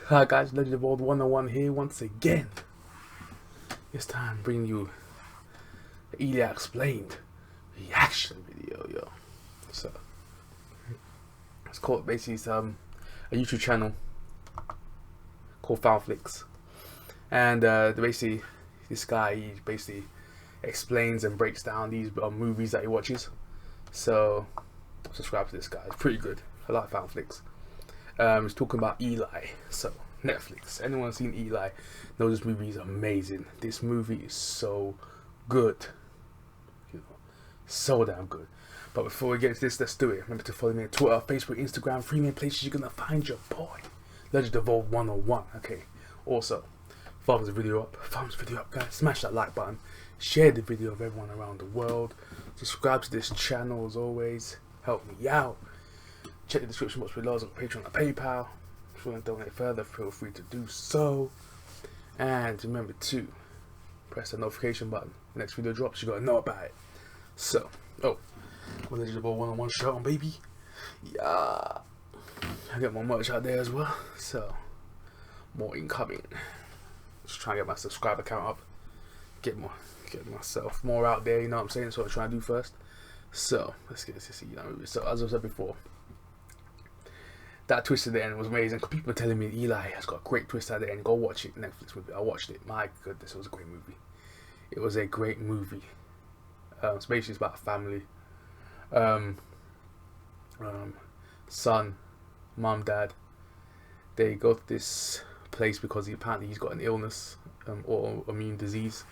Hi guys, Legend of Old 101 here once again. This time bringing you the Eli Explained reaction video, yo. So it's called basically a YouTube channel called Foundflix, and basically this guy, he basically explains and breaks down these movies that he watches. So subscribe to this guy; it's pretty good. I like Foundflix. He's talking about Eli. So Netflix. Anyone seen Eli knows this movie is amazing. This movie is so good, so damn good. But before we get into this, let's do it. Remember to follow me on Twitter, Facebook, Instagram, 3 main places you're gonna find your boy, Legend of Old 101. Okay. Also, thumbs the video up, guys. Smash that like button. Share the video with everyone around the world. Subscribe to this channel as always. Help me out. Check the description box below. There's a Patreon and PayPal. If you want to donate further, feel free to do so. And remember to press the notification button. Next video drops, you gotta know about it. So, my Legend of Old 101 shirt on, baby. Yeah, I got more merch out there as well. So, more incoming. Just trying to get my subscriber count up. Get myself more out there. You know what I'm saying? That's what I'm trying to do first. So let's get this. So as I said before, that twist at the end was amazing. People are telling me Eli has got a great twist at the end. Go watch it. Netflix movie. I watched it. My goodness, it was a great movie. It was a great movie. So basically, it's about a family. Son, mom, dad. They go to this place because apparently he's got an illness, or immune disease.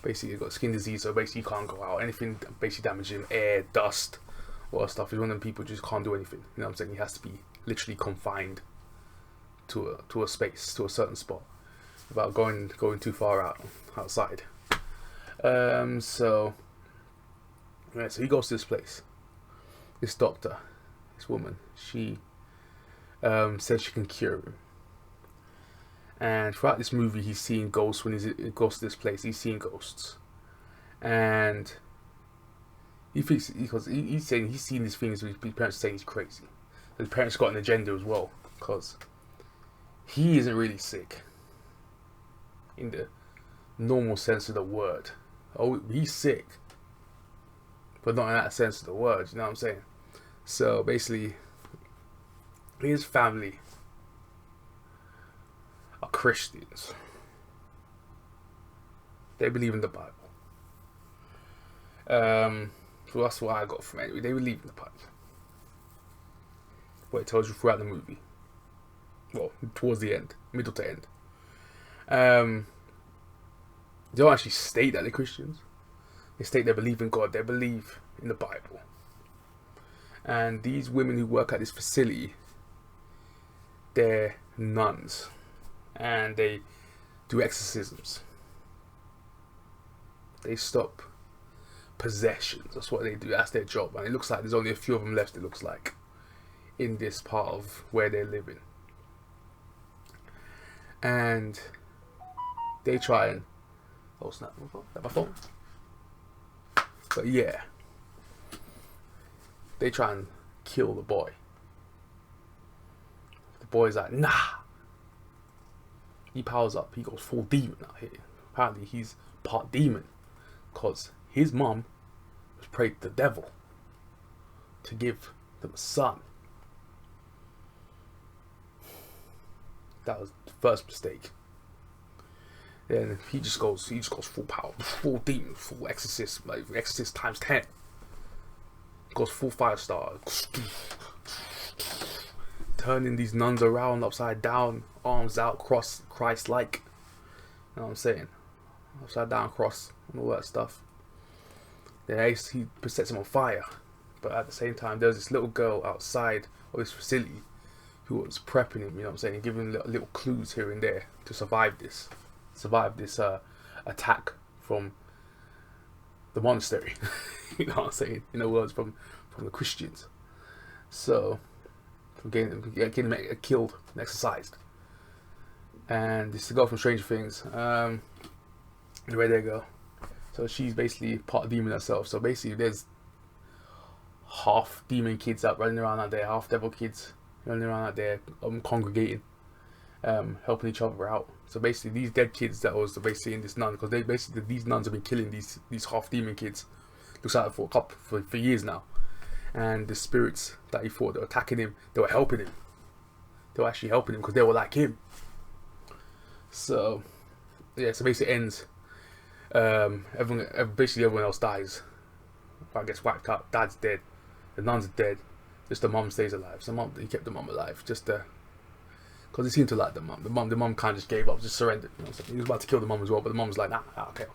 Basically, he's got skin disease, so basically he can't go out. Anything basically damaging, air, dust, all that stuff. He's one of them people who just can't do anything. You know what I'm saying? He has to be literally confined to a space, to a certain spot, without going too far outside. So he goes to this place. This doctor, this woman, she says she can cure him. And throughout this movie, he's seeing ghosts. When he goes to this place, he's seeing ghosts, and he thinks, because he's saying he's seen these things. His parents are saying he's crazy. His parents got an agenda as well, because he isn't really sick in the normal sense of the word. Oh, he's sick, but not in that sense of the word. You know what I'm saying? So basically, his family are Christians. They believe in the Bible. So that's what I got from it. Anyway, they believe in the Bible. What it tells you throughout the movie. Well, towards the end, middle to end. They don't actually state that they're Christians. They state they believe in God. They believe in the Bible. And these women who work at this facility, they're nuns. And they do exorcisms. They stop possessions. That's what they do. That's their job. And it looks like there's only a few of them left, it looks like, in this part of where they're living. And they try and... Oh snap, my phone. But yeah, they try and kill the boy. The boy's like, nah. He powers up. He goes full demon out here. Apparently he's part demon, because his mom was prayed to the devil to give them a son. That was the first mistake. Then he just goes full power, full demon, full exorcist, like exorcist times 10. Goes full 5-star, turning these nuns around upside down, arms out, cross, Christ-like. You know what I'm saying? Upside down cross and all that stuff. Then he sets him on fire. But at the same time, there's this little girl outside of this facility who was prepping him, you know what I'm saying, and giving him little clues here and there to survive this attack from the monastery. You know what I'm saying? In other words, from the Christians. So, from getting killed and exercised. And this is the girl from Stranger Things. Where they go. So she's basically part demon herself. So basically, there's half demon kids out running around out there, half devil kids running around out there, congregating. helping each other out. So basically, these dead kids that was basically in this nun, because these nuns have been killing these half demon kids. Looks like for years now, and the spirits that he thought they were attacking him, they were helping him. They were actually helping him because they were like him. So yeah, so basically it ends. Basically everyone else dies. I guess wiped out. Dad's dead. The nun's dead. Just the mum stays alive. So he kept the mum alive. Just because he seemed to like the mum. The mum kind of just gave up, just surrendered. You know, so he was about to kill the mum as well, but the mum was like, nah, okay,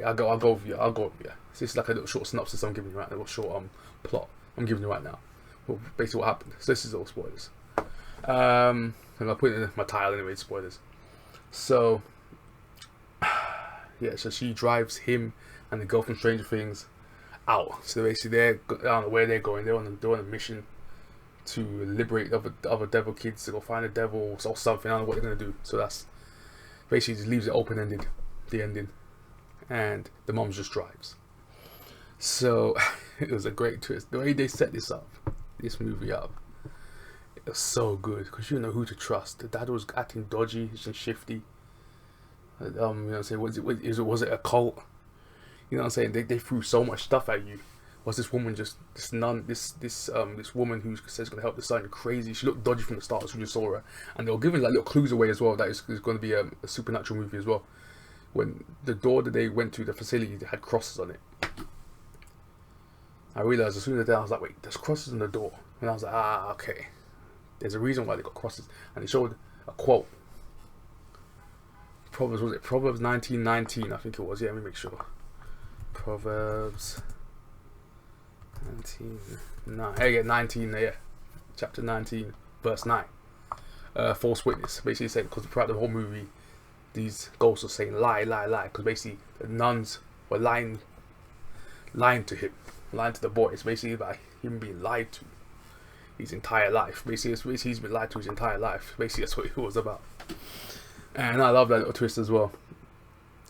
I'll go with you. So this is like a little short synopsis I'm giving you right now, a little short plot I'm giving you right now. Well, basically what happened. So this is all spoilers. I'm gonna put it in my title anyway, spoilers. So yeah, so she drives him and the girl from Stranger Things out. So basically I don't know where they're going. They're on a mission to liberate other devil kids, to go find the devil or something. I don't know what they're gonna do. So that's basically just leaves it open-ended, the ending, and the mom just drives. So it was a great twist. The way they set this movie up, it was so good because you didn't know who to trust. The dad was acting dodgy and shifty. You know what I'm saying? Was it a cult? You know what I'm saying? They threw so much stuff at you. Was this woman just this woman who says gonna help the son crazy? She looked dodgy from the start as soon as you saw her, and they were giving like little clues away as well that it's going to be a supernatural movie as well. When the door that they went to, the facility, had crosses on it. I realized as soon as I was like, wait, there's crosses on the door, and I was like, okay, there's a reason why they got crosses, and it showed a quote. Proverbs 19:19, I think it was. Yeah, let me make sure. Proverbs 19, yeah, chapter 19, verse 9. False witness. Basically saying, because throughout the whole movie, these ghosts are saying lie, because basically the nuns were lying to him, lying to the boy. It's basically by him being lied to his entire life. Basically he's been lied to his entire life. Basically that's what it was about. And I love that little twist as well.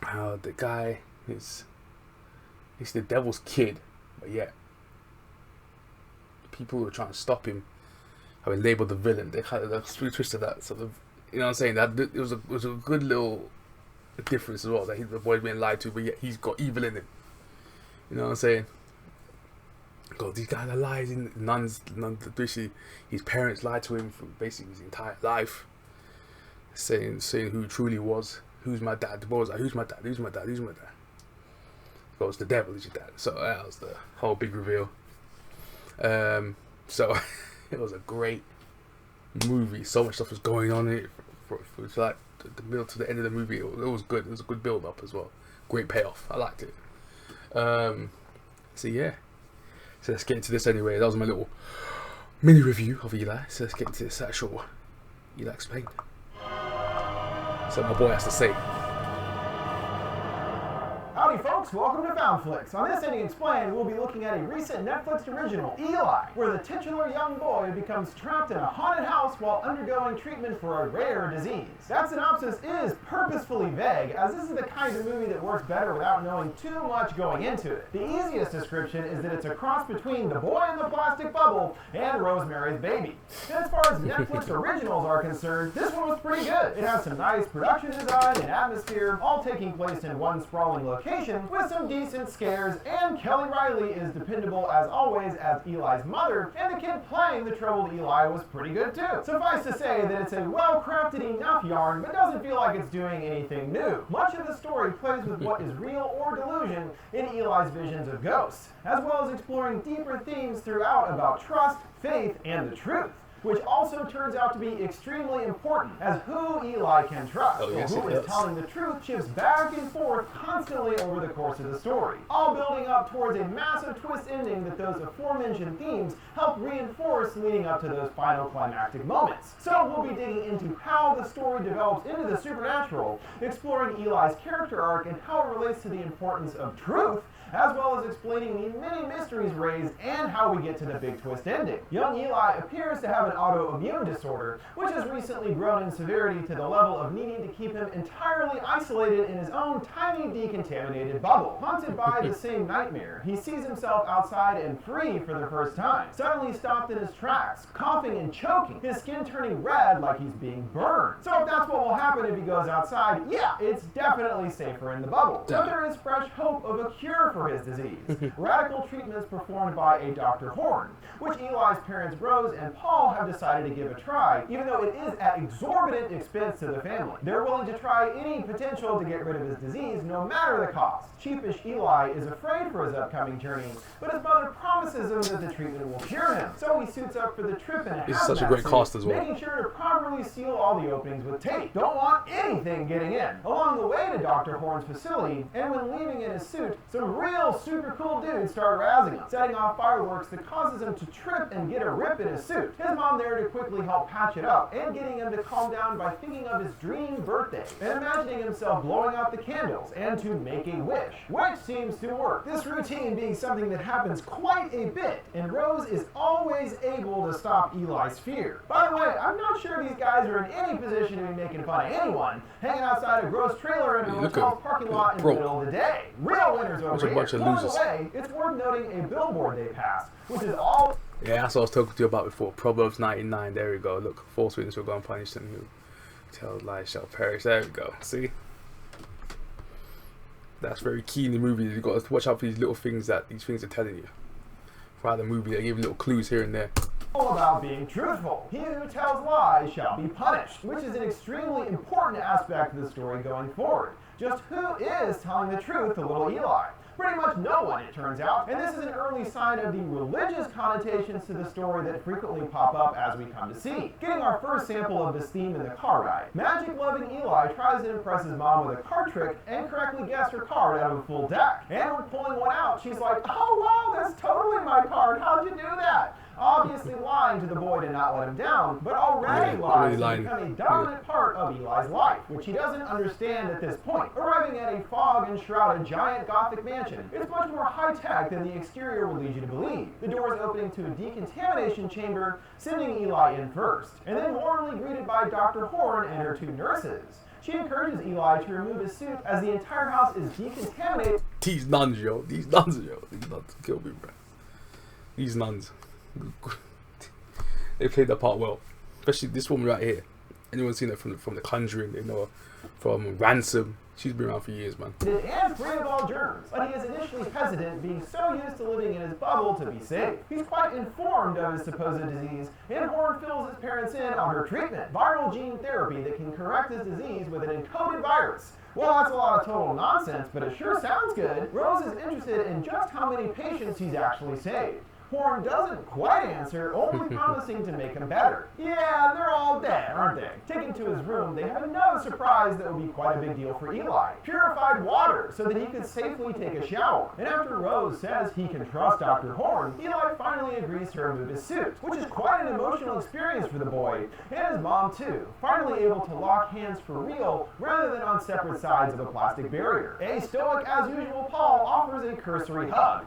How the guy he's the devil's kid, but yet people who are trying to stop him have been labelled the villain. They kind of twisted that. So you know what I'm saying? That it was a good little difference as well. That the boy's being lied to, but yet he's got evil in him. You know what I'm saying? God, these guys are lying. Nuns. Basically, his parents lied to him for basically his entire life. Saying who he truly was. Who's my dad? The boy was like, who's my dad? Goes, the devil is your dad. So that was the whole big reveal. So it was a great movie. So much stuff was going on in it. For like the middle to the end of the movie, it was good. It was a good build up as well. Great payoff. I liked it. So yeah. So let's get into this anyway. That was my little mini review of Eli. So let's get into this actual Eli Explained. So my boy has to say. Howdy folks, welcome to Foundflix. On this Indie Explained, we'll be looking at a recent Netflix original, Eli, where the titular young boy becomes trapped in a haunted house while undergoing treatment for a rare disease. That synopsis is purposefully vague, as this is the kind of movie that works better without knowing too much going into it. The easiest description is that it's a cross between The Boy in the Plastic Bubble and Rosemary's Baby. And as far as Netflix originals are concerned, this one was pretty good. It has some nice production design and atmosphere, all taking place in one sprawling location with some decent scares, and Kelly Riley is dependable as always as Eli's mother, and the kid playing the troubled Eli was pretty good too. Suffice to say that it's a well-crafted enough yarn, but doesn't feel like it's doing anything new. Much of the story plays with what is real or delusion in Eli's visions of ghosts, as well as exploring deeper themes throughout about trust, faith, and the truth, which also turns out to be extremely important, as who Eli can trust, or who is telling the truth shifts back and forth constantly over the course of the story, all building up towards a massive twist ending that those aforementioned themes help reinforce leading up to those final climactic moments. So we'll be digging into how the story develops into the supernatural, exploring Eli's character arc and how it relates to the importance of truth, as well as explaining the many mysteries raised and how we get to the big twist ending. Young Eli appears to have an autoimmune disorder, which has recently grown in severity to the level of needing to keep him entirely isolated in his own tiny decontaminated bubble. Haunted by the same nightmare, he sees himself outside and free for the first time, suddenly stopped in his tracks, coughing and choking, his skin turning red like he's being burned. So if that's what will happen if he goes outside, yeah, it's definitely safer in the bubble. But there is fresh hope of a cure for his disease. Radical treatments performed by a Dr. Horn, which Eli's parents Rose and Paul have decided to give a try, even though it is at exorbitant expense to the family. They're willing to try any potential to get rid of his disease, no matter the cost. Sheepish Eli is afraid for his upcoming journey, but his mother promises him that the treatment will cure him. So he suits up for the trip in a It's such a great cost as well. making sure to properly seal all the openings with tape. Don't want anything getting in. Along the way to Dr. Horn's facility, and when leaving in his suit, some real super cool dudes start razzing him, setting off fireworks that causes him to trip and get a rip in his suit. His mom there to quickly help patch it up, and getting him to calm down by thinking of his dream birthday, and imagining himself blowing out the candles, and to make a wish, which seems to work. This routine being something that happens quite a bit, and Rose is always able to stop Eli's fear. By the way, I'm not sure these guys are in any position to be making fun of anyone, hanging outside a gross trailer in a hotel parking lot in the middle of the day. Real winners over here. Bunch of losers. By the way, it's worth noting a billboard they passed, which is all... Yeah, that's what I was talking to you about before. Proverbs 99. There we go. Look, false witness will go unpunished, and who tells lies shall perish. There we go. See? That's very key in the movie. You've got to watch out for these little things that these things are telling you. Throughout the movie, they give little clues here and there. All about being truthful. He who tells lies shall be punished, which is an extremely important aspect of the story going forward. Just who is telling the truth to little Eli? Pretty much no one, it turns out, and this is an early sign of the religious connotations to the story that frequently pop up as we come to see. Getting our first sample of this theme in the car ride. Magic-loving Eli tries to impress his mom with a card trick and correctly guess her card out of a full deck. And when pulling one out, she's like, "Oh wow, that's totally my card, how'd you do that?" Obviously lying to the boy to not let him down, but already lies have become a dominant part of Eli's life, which he doesn't understand at this point. Arriving at a fog-enshrouded giant Gothic mansion, it's much more high-tech than the exterior would lead you to believe. The doors opening to a decontamination chamber, sending Eli in first, and then warmly greeted by Dr. Horn and her two nurses. She encourages Eli to remove his suit as the entire house is decontaminated. These nuns, yo. These nuns kill me, bro. These nuns. They played that part well, especially this woman right here. Anyone seen it from the Conjuring? They know her from Ransom. She's been around for years, man. And free of all germs, but he is initially hesitant, being so used to living in his bubble to be safe. He's quite informed of his supposed disease, and Horn fills his parents in on her treatment, viral gene therapy that can correct his disease with an encoded virus. Well, that's a lot of total nonsense, but it sure sounds good. Rose is interested in just how many patients he's actually saved. Horn doesn't quite answer, only promising to make him better. Yeah, they're all dead, aren't they? Taken to his room, they have another surprise that will be quite a big deal for Eli. Purified water, so that he could safely take a shower. And after Rose says he can trust Dr. Horn, Eli finally agrees to remove his suit, which is quite an emotional experience for the boy, and his mom too, finally able to lock hands for real, rather than on separate sides of a plastic barrier. A stoic as usual Paul offers a cursory hug.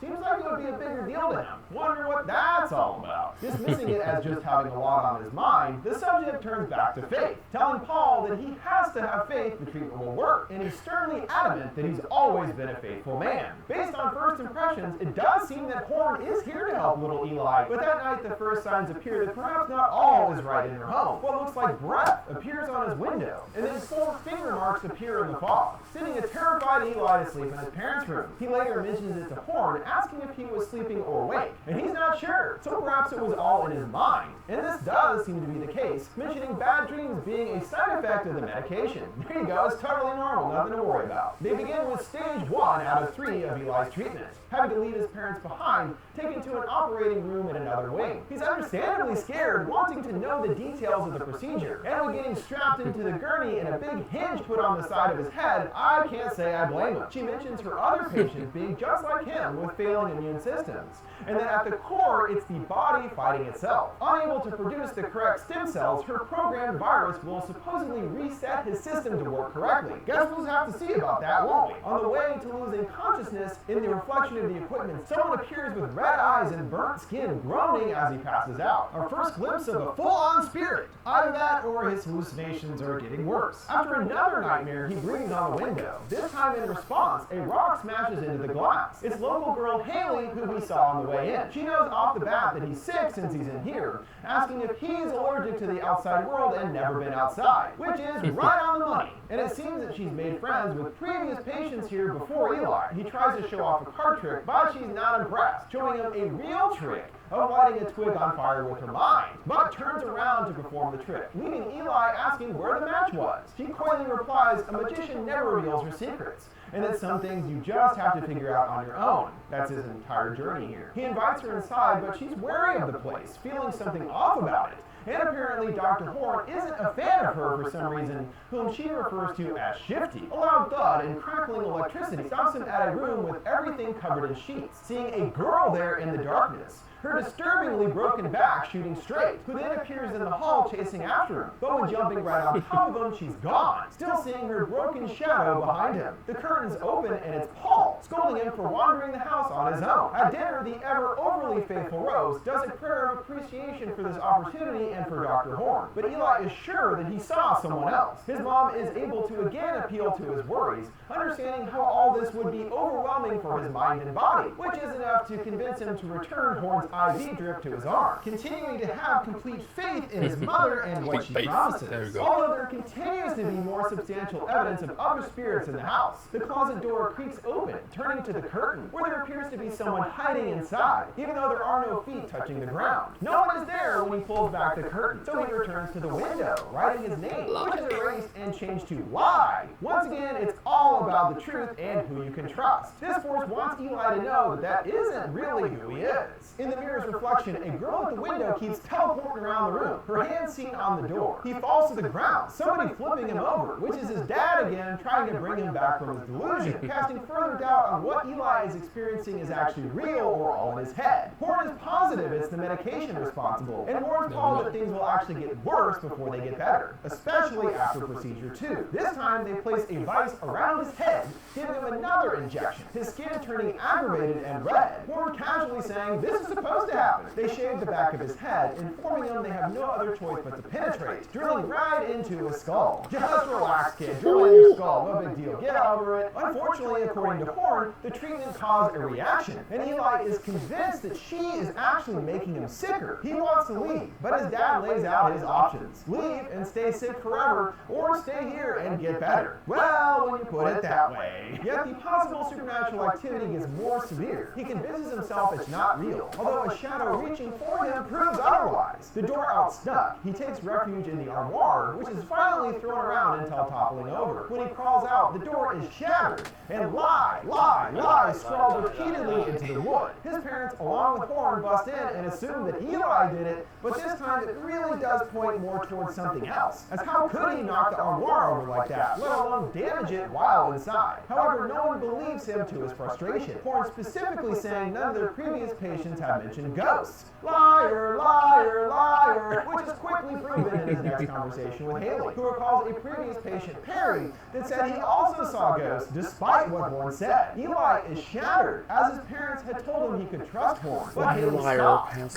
Seems like it would be a bigger deal to him. Wonder what that's all about. Dismissing it as just having a lot on his mind, the subject turns back to faith, telling Paul that he has to have faith the treatment will work, and he's sternly adamant that he's always been a faithful man. Based on first impressions, it does seem that Horn is here to help little Eli, but that night the first signs appear that perhaps not all is right in her home. What looks like breath appears on his window, and then 4 finger marks appear in the fog, sending a terrified Eli to sleep in his parents' room. He later mentions it to Horn, asking if he was sleeping or awake, and he's not sure, so perhaps it was all in his mind. And this does seem to be the case, mentioning bad dreams being a side effect of the medication. There you go, it's totally normal, nothing to worry about. They begin with stage 1 out of 3 of Eli's treatment, having to leave his parents behind, taken to an operating room in another wing. He's understandably scared, wanting to know the details of the procedure, and when getting strapped into the gurney and a big hinge put on the side of his head, I can't say I blame him. She mentions her other patients being just like him with failing immune systems, and that at the core, it's the body fighting itself, unable to produce the correct stem cells cells, her programmed virus will supposedly reset his system to work correctly. Guess we'll have to see about that, won't we? On the way to losing consciousness, in the reflection of the equipment, someone appears with red eyes and burnt skin, groaning as he passes out. Our first glimpse of a full-on spirit. Either that or his hallucinations are getting worse. After another nightmare, he breathes on the window. This time in response, a rock smashes into the glass. It's local girl Haley, who we saw on the way in. She knows off the bat that he's sick since he's in here, asking if he's allergic to the outside world and never been outside, which is right on the money. And it seems that she's made friends with previous patients here before Eli. He tries to show off a card trick, but she's not impressed, showing him a real trick of lighting a twig on fire with her mind, but turns around to perform the trick, leaving Eli asking where the match was. She coyly replies a magician never reveals her secrets, and that some things you just have to figure out on your own. That's his entire journey here. He invites her inside, but she's wary of the place, feeling something off about it. And apparently Dr. Horn isn't a fan of her for some reason, whom she refers to as shifty. A loud thud and crackling electricity stops him at a room with everything covered in sheets, seeing a girl there in the darkness, her disturbingly broken back shooting straight, who then appears in the hall chasing after him. But when jumping right on top of him, she's gone, still seeing her broken shadow behind him. The curtains open and it's Paul, scolding him for wandering the house on his own. At dinner, the ever overly faithful Rose does a prayer of appreciation for this opportunity and for Dr. Horn. But Eli is sure that he saw someone else. His mom is able to again appeal to his worries, understanding how all this would be overwhelming for his mind and body, which is enough to convince him to return Horn's IV drip to his arm, continuing to have complete faith in his mother and what she promises. Although there continues to be more substantial evidence of other spirits in the house. The closet door creaks open, turning to the curtain, where there appears to be someone hiding inside, even though there are no feet touching the ground. No one is there when he pulls back the curtain, so he returns to the window, writing his name, which is erased and changed to Lie. Once again, it's all about the truth and who you can trust. This force wants Eli to know that isn't really who he is. In the mirror's reflection, a girl at the window keeps teleporting around the room, her hand seen on the door. He falls to the ground, somebody flipping him over, which is his dad again trying to bring him back from his delusion, casting further doubt on what Eli is experiencing is actually real or all in his head. Horn is positive it's the medication responsible, and warns Paul that things will actually get worse before they get better, especially after procedure 2. This time they place a vice around his head, giving him another injection, his skin turning aggravated and red. Horn casually saying this is supposed to happen. They shave the back of his head, informing him they have no other choice but to penetrate, drilling right into his skull. Just relax, kid. Drill in your skull. No big deal. Get over it. Unfortunately, according to Horn, the treatment caused a reaction, and Eli is convinced that she is actually making him sicker. He wants to leave, but his dad lays out his options. Leave and stay sick forever, or stay here and get better. Well, when you put it that way. Yet the possible supernatural activity gets more severe. He convinces himself it's not real, although a shadow reaching for him proves otherwise. The door outsnuck. He takes refuge in the armoire, which is finally thrown around until toppling over. When he crawls out, the door is shattered, and lie, lie, lie scrawled repeatedly into the wood. His parents, along with Horn, bust in and assume that Eli did it, but this time it really does point more towards something else, as how could he knock the armoire over like that, let alone damage it while inside? However, no one believes him to his frustration, Horn specifically saying none of their previous patients have mentioned ghosts. Liar, liar, liar, which is quickly proven in his next conversation with Haley, who recalls a previous patient, Perry, that said he also saw ghosts despite what Horn said. Eli is shattered, as his parents had told him he could trust Horn. But Haley stopped, as his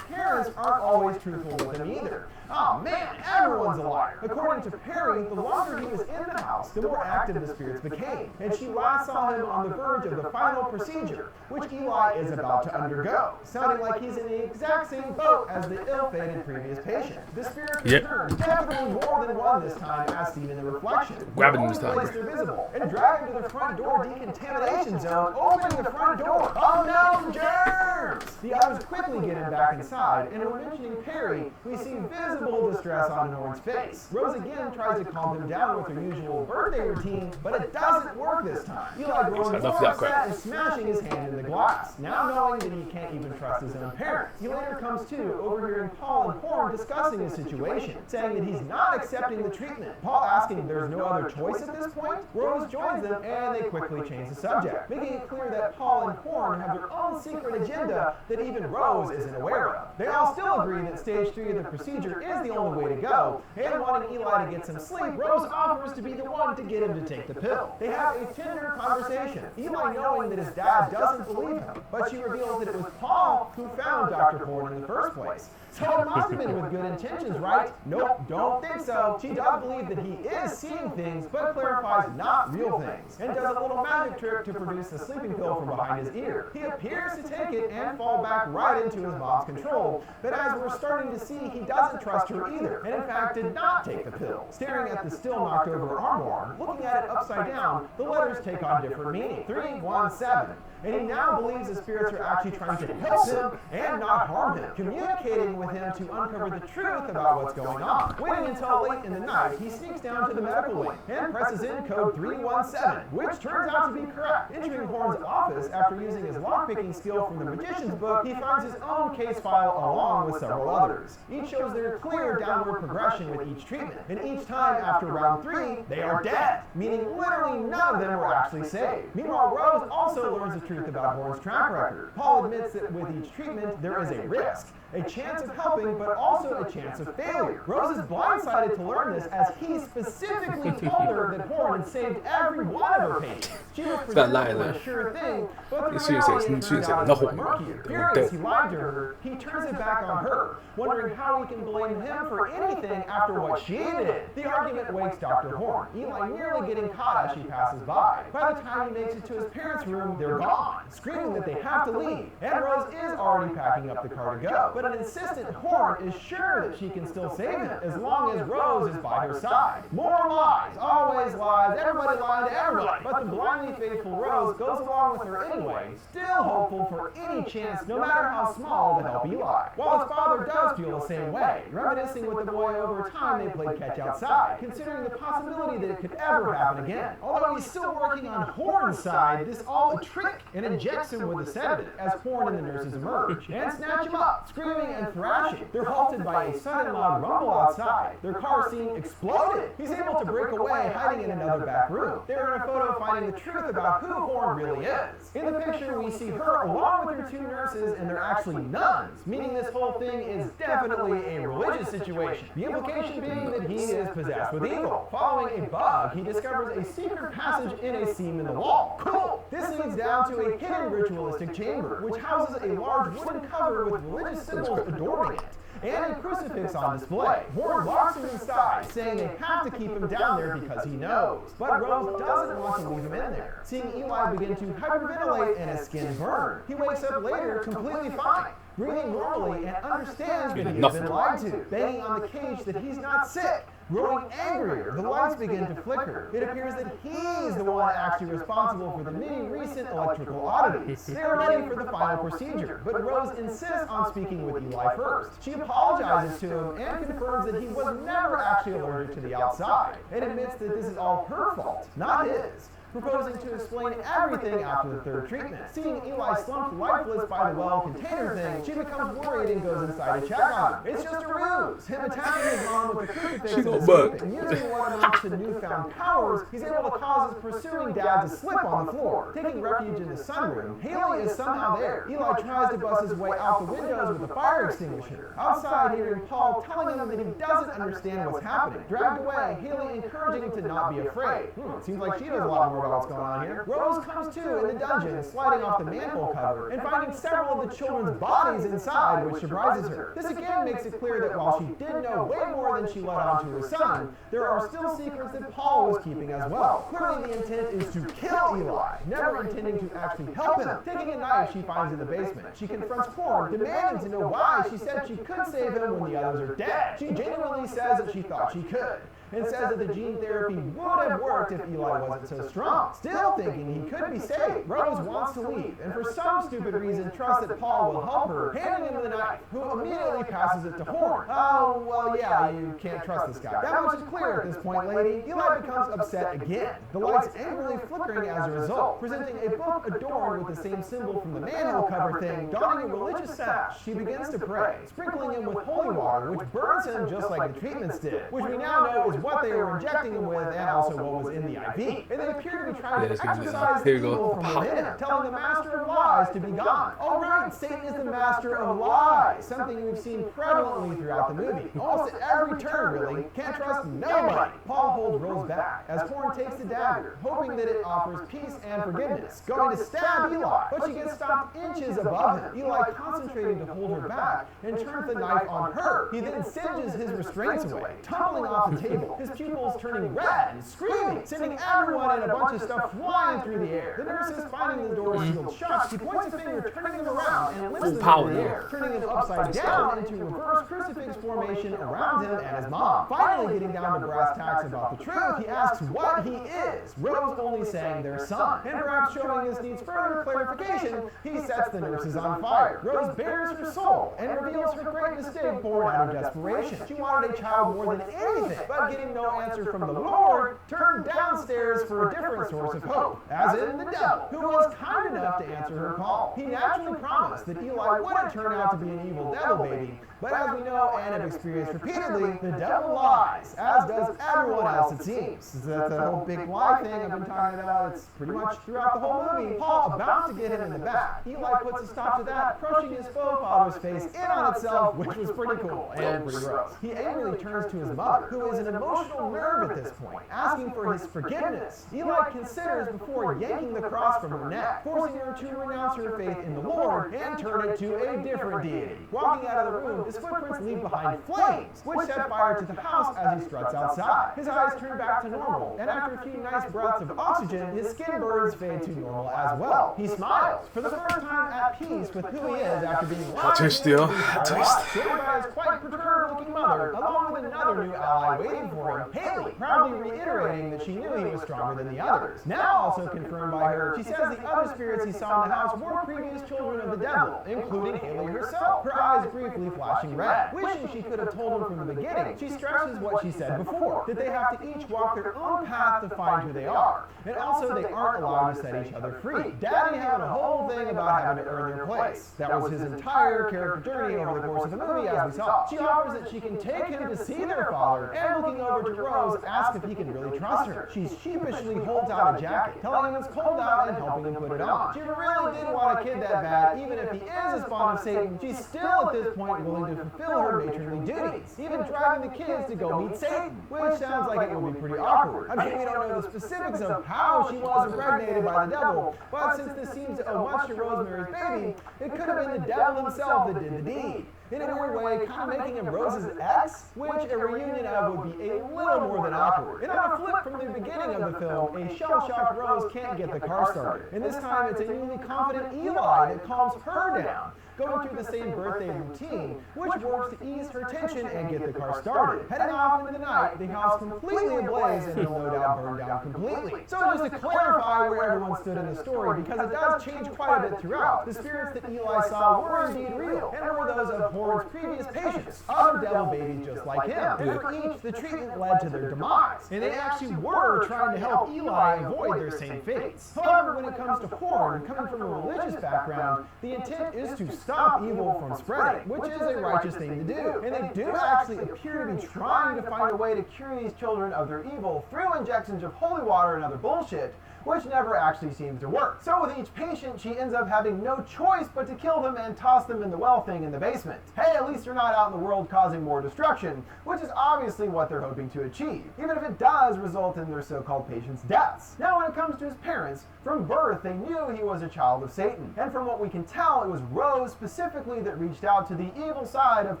parents aren't always truthful with him either. Oh man, everyone's a liar. According to Perry, the longer he was in the house, the more active the spirits became, and she last saw him on the verge of the final procedure, which Eli is about to undergo, sounding like he's in the exact same boat as the ill-fated previous patient. The spirits returned, definitely more than one this time, as seen in the reflection. Grabbing him this time. They're visible, and drag him to the front door decontamination zone, opening the front door. Oh no, germs! The others quickly get him back inside, and when mentioning Perry, we see visible distress on Horn's face. Rose again tries to calm him down with her usual birthday routine, but it doesn't work this time. Eli grows more upset and smashing his hand in the glass, now knowing that he can't even trust his own parents. He later comes to, overhearing Paul and Horn discussing the situation, saying that he's not accepting the treatment. Paul asking if there's no other choice at this point. Rose joins them, and they quickly change the subject, making it clear that Paul and Horn have their own secret agenda that even Rose isn't aware of. They all still agree that stage stage 3 of the procedure is the only way to go, and wanting Eli to get some sleep, Rose offers to be the one to get him to take the pill. They have a tender conversation, Eli knowing that his dad doesn't believe him, but she reveals that it was Paul who found Dr. Horn in the first place. So it must have been with good intentions, right? Nope, don't think so. She does believe that he is seeing things, but clarifies not real things, and does a little magic trick to produce the sleeping pill from behind his ear. He appears to take it and fall back right into his mom's control, but as we're starting to see, he doesn't trust her either, and in fact did not take the pill. Staring at the still knocked over armoire, looking at it upside down, the letters take on different meaning. 317. And he now believes the spirits are actually trying to help him and not harm him, communicating with him to uncover the truth about what's going on. Waiting until late in the night, he sneaks down to the medical wing and presses in code 317, which turns out to be correct. Entering Horn's office after using his lockpicking skill from the Magician's book, he finds his own case file along with several others. Each shows their clear downward progression with each treatment, and each time after round 3, they are dead, meaning literally none of them were actually saved. Meanwhile, Rose also learns the truth about Horn's track record. Paul admits that with each treatment, there is a risk, a chance of helping, but also a chance of failure. Rose is blindsided to learn this as he specifically told her that Horn had saved every one of her patients. She was presented with a sure thing, but the reality turns out to be murkier. Furious he lied to her, he turns it back on her, wondering how he can blame him for anything after what she did. The argument wakes Dr. Horn, Eli nearly getting caught as she passes by. By the time he makes it to his parents' room, they're gone, screaming that they have to leave, and Rose is already packing up the car to go. But an insistent Horn is sure that she can still save him as long as Rose is by her side. More lies, always lies, everybody lying to everybody. But the blindly faithful Rose goes along with her anyway, still hopeful for any chance, no matter how small, to help Eli. While his father does feel the same way, reminiscing with the boy over time they played catch outside, considering the possibility that it could ever happen again. Although he's still working on Horn's side, this all a trick, and injects him with a sedative as Horn and the nurses emerge and snatch him up, screaming and thrashing. They're halted by a sudden loud rumble outside. Their car scene exploded. He's able to break away, hiding in another back room. They're in a photo finding the truth about who Horn really is. In the picture, we see her along with her two nurses, and they're actually nuns, meaning this whole thing is definitely a religious situation. The implication being that he is possessed with evil. Following a bug, he discovers a secret passage in a seam in the wall. Cool! This leads down to a hidden ritualistic chamber, which houses a large wooden cover with religious symbols adorning it, and a crucifix on display. Horn locks him inside, saying they have to keep him down there because he knows. But Rose doesn't want to leave him in there, seeing Eli begin to hyperventilate and his skin burn. He wakes up later completely fine, breathing normally, and understands that he has been lied to, banging on the cage that he's not sick. Growing angrier, the lights begin to flicker. It appears that he's the one actually responsible for the many recent electrical oddities. They're ready for the final procedure, but Rose insists on speaking with Eli first. She apologizes to him and confirms that he was never actually allergic to the outside, and admits that this is all her fault, not his, proposing to explain everything after the third treatment. Seeing Eli slumped lifeless by the well container thing, she becomes worried and goes inside to check on him. It's just a ruse, him attacking his mom with the crucifix and using what amounts to newfound powers, he's able to cause his pursuing dad to slip on the floor. Taking refuge in the sunroom, Haley is somehow there. Eli tries to bust his way out the windows with a fire extinguisher. Outside, hearing Paul telling him that he doesn't understand what's happening. Dragged away, Haley encouraging him to not be afraid. Seems like she knows a lot more about what's going on here. Rose comes to in the dungeon, sliding off the manhole cover and finding several of the children's bodies inside, which surprises her. This again makes it clear that while she did know way more than she let on to her son, there are still secrets that Paul was keeping as well. Clearly the intent is to kill Eli, never intending to actually help him. Taking a knife she finds in the basement, she confronts Horn, demanding to know why she said she could save him when the others are dead. She genuinely says that she thought she could, and says that the gene therapy would have worked if Eli wasn't so strong. Still thinking he could be saved, Rose wants to leave, and for some stupid reason trusts that Paul will help her, handing him the knife, who immediately passes it to Horn. Oh, well, yeah, you can't trust this guy. That much is clear at this point, lady. Eli becomes upset again, the lights angrily flickering as a result, presenting a book adorned with the same symbol from the manhole cover thing. Donning a religious sash, she begins to pray, sprinkling him with holy water, which burns him just like the treatments did, which we now know is what they were injecting him with and also what was in the IV. And they appear appear to be trying to it's gonna be exorcise here we go. evil from within him, telling the master of lies to be gone. All right, Satan is the master of lies, something we've seen prevalently throughout the movie. Almost at every turn, really. Can't trust nobody. Paul holds Rose back as Horn takes the dagger, hoping that it offers peace and forgiveness, going to stab Eli, but she gets stopped inches above him. Eli concentrating to hold her back and turns the knife on her. He then singes his restraints away, tumbling off the table, his pupils turning red and screaming, sending everyone and a bunch of stuff flying through the air. The nurses, finding the door sealed shut, she points a finger, turning them around and lifts them in the air, turning them upside down into reverse crucifix formation around him and his mom. Finally getting down to brass tacks about the truth, he asks what he is, Rose only saying their son. And perhaps showing this needs further clarification, he sets the nurses on fire. Rose bears her soul and reveals her great mistake born out of desperation. She wanted a child more than anything, but getting no answer from the Lord, turned downstairs for a different source of hope, as in the devil, who was kind enough to answer her call. He naturally promised that Eli wouldn't turn out to be an evil devil baby, but as we know and have experienced repeatedly, the devil lies, as does everyone else it seems. That's a whole big lie thing I've been talking about. It's pretty much throughout the whole movie. Paul about to get him in the back. Eli puts a stop to that, crushing his foe-father's face in on itself, which was pretty cool and pretty gross. He angrily turns to his mother, who is an emotional nerve at this point, asking for his forgiveness. Eli considers before yanking the cross from her neck, forcing her to renounce her faith in the Lord and turn it to a different deity. Walking out of the room, his footprints leave behind flames, which set fire to the house as he struts outside. His eyes turn back to normal, and after a few nice breaths of oxygen, his skin burns fade to normal as well. He smiles, for the first time at peace with who he is after being locked in by his quite perturbed-looking mother, along with another new ally waiting for him, Haley, proudly reiterating that she knew he was stronger than the others. Now also confirmed by her, she says the other spirits he saw in the house were previous children of the devil, including Haley herself, her eyes briefly flashing red. Wishing she could have told him from the beginning, she stresses what she said before, that they have to each walk their own path to find who they are, and also they aren't allowed to set each other free. Daddy having a whole thing about having to earn their place. That was his entire character journey over the course of the movie, as we saw. She offers that she can take him to see their father, and looking over to Rose, asks if he can really trust her. She sheepishly holds out a jacket, telling him it's cold out and helping him put it on. She really did want a kid that bad, even if he is a spawn of Satan, she's still at this point willing to fulfill her matronly duties, even driving the kids to go meet Satan, which sounds like it would be pretty awkward. I mean, we don't know the specifics of how she was impregnated by the devil, but since this seems to owe much to Rosemary's Baby, it could have been the devil himself that did the deed. In a weird way, kind of making him Rose's ex, which a reunion of would be a little more than awkward. And on a flip from the beginning of the film, a shell-shocked Rose can't get the car started. And this time, it's a newly confident Eli that calms her down, going through the same birthday routine, which works to ease her tension and get the car started. Heading off into the night, the house completely ablaze and will no doubt burn down completely. So just to clarify where everyone stood in the story, because it does change quite a bit throughout, the spirits that Eli saw were indeed real, and were those of Horn's previous patients, other devil babies just like him. And for each, the treatment led to their demise, and they actually were trying to help Eli avoid their same fates. However, when it comes to Horn, coming from a religious background, the intent is to stop evil from spreading, which is a righteous thing to do. And they do actually appear to be trying to find a way to cure these children of their evil through injections of holy water and other bullshit, which never actually seems to work. So with each patient, she ends up having no choice but to kill them and toss them in the well thing in the basement. Hey, at least they're not out in the world causing more destruction, which is obviously what they're hoping to achieve, even if it does result in their so-called patients' deaths. Now when it comes to his parents, from birth they knew he was a child of Satan, and from what we can tell, it was Rose specifically that reached out to the evil side of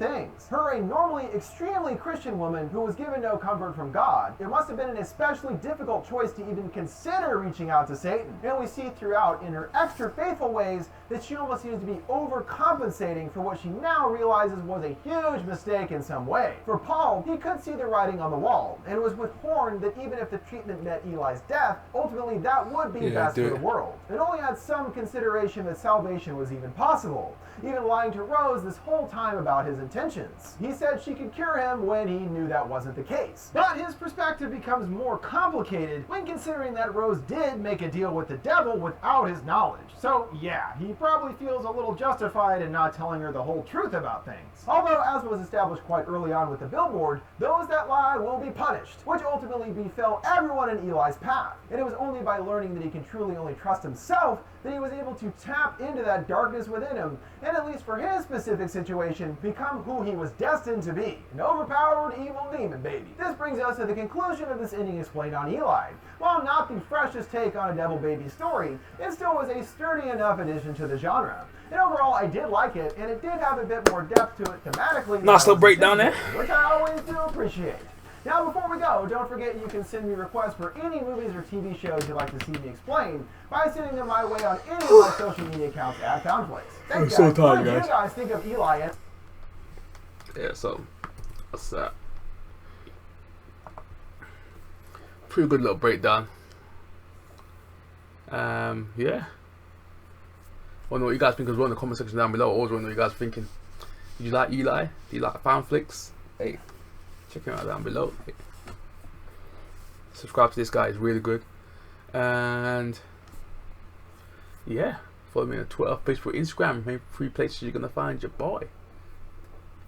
things. Her, a normally extremely Christian woman who was given no comfort from God, it must have been an especially difficult choice to even consider reaching out to Satan. And we see throughout in her extra faithful ways that she almost seems to be overcompensating for what she now realizes was a huge mistake in some way. For Paul, he could see the writing on the wall, and it was with Horn that even if the treatment meant Eli's death, ultimately that would be best for the world. It only had some consideration that salvation was even possible, even lying to Rose this whole time about his intentions. He said she could cure him when he knew that wasn't the case. But his perspective becomes more complicated when considering that Rose did did make a deal with the devil without his knowledge. So yeah, he probably feels a little justified in not telling her the whole truth about things. Although, as was established quite early on with the billboard, those that lie will be punished, which ultimately befell everyone in Eli's path. And it was only by learning that he can truly only trust himself that he was able to tap into that darkness within him, and at least for his specific situation, become who he was destined to be, an overpowered evil demon baby. This brings us to the conclusion of this ending explained on Eli. While not the freshest take on a devil baby story, it still was a sturdy enough addition to the genre. And overall, I did like it, and it did have a bit more depth to it thematically. Nice little breakdown there. Which I always do appreciate. Now, before we go, don't forget you can send me requests for any movies or TV shows you'd like to see me explain by sending them my way on any of my social media accounts at Foundflix. Thanks, guys. So tired, What did guys. you guys think of Eli? And Yeah, so what's that? Pretty good little breakdown. Yeah. I want to know what you guys think as well in the comment section down below. I always want to know what you guys thinking. Did you like Eli? Do you like Foundflix? Hey, check him out down below. Hey. Subscribe to this guy, he's really good. And yeah, follow me on Twitter, Facebook, Instagram. Maybe 3 places you're gonna find your boy.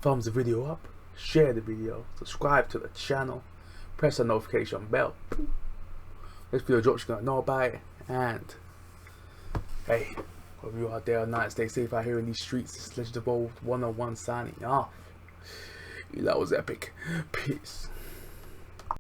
Thumbs the video up, share the video, subscribe to the channel, press the notification bell. This video drops, you're gonna know about it. And hey, hope you out there tonight, stay safe out here in these streets. It's Legend of Old 101 signing off. That was epic. Peace.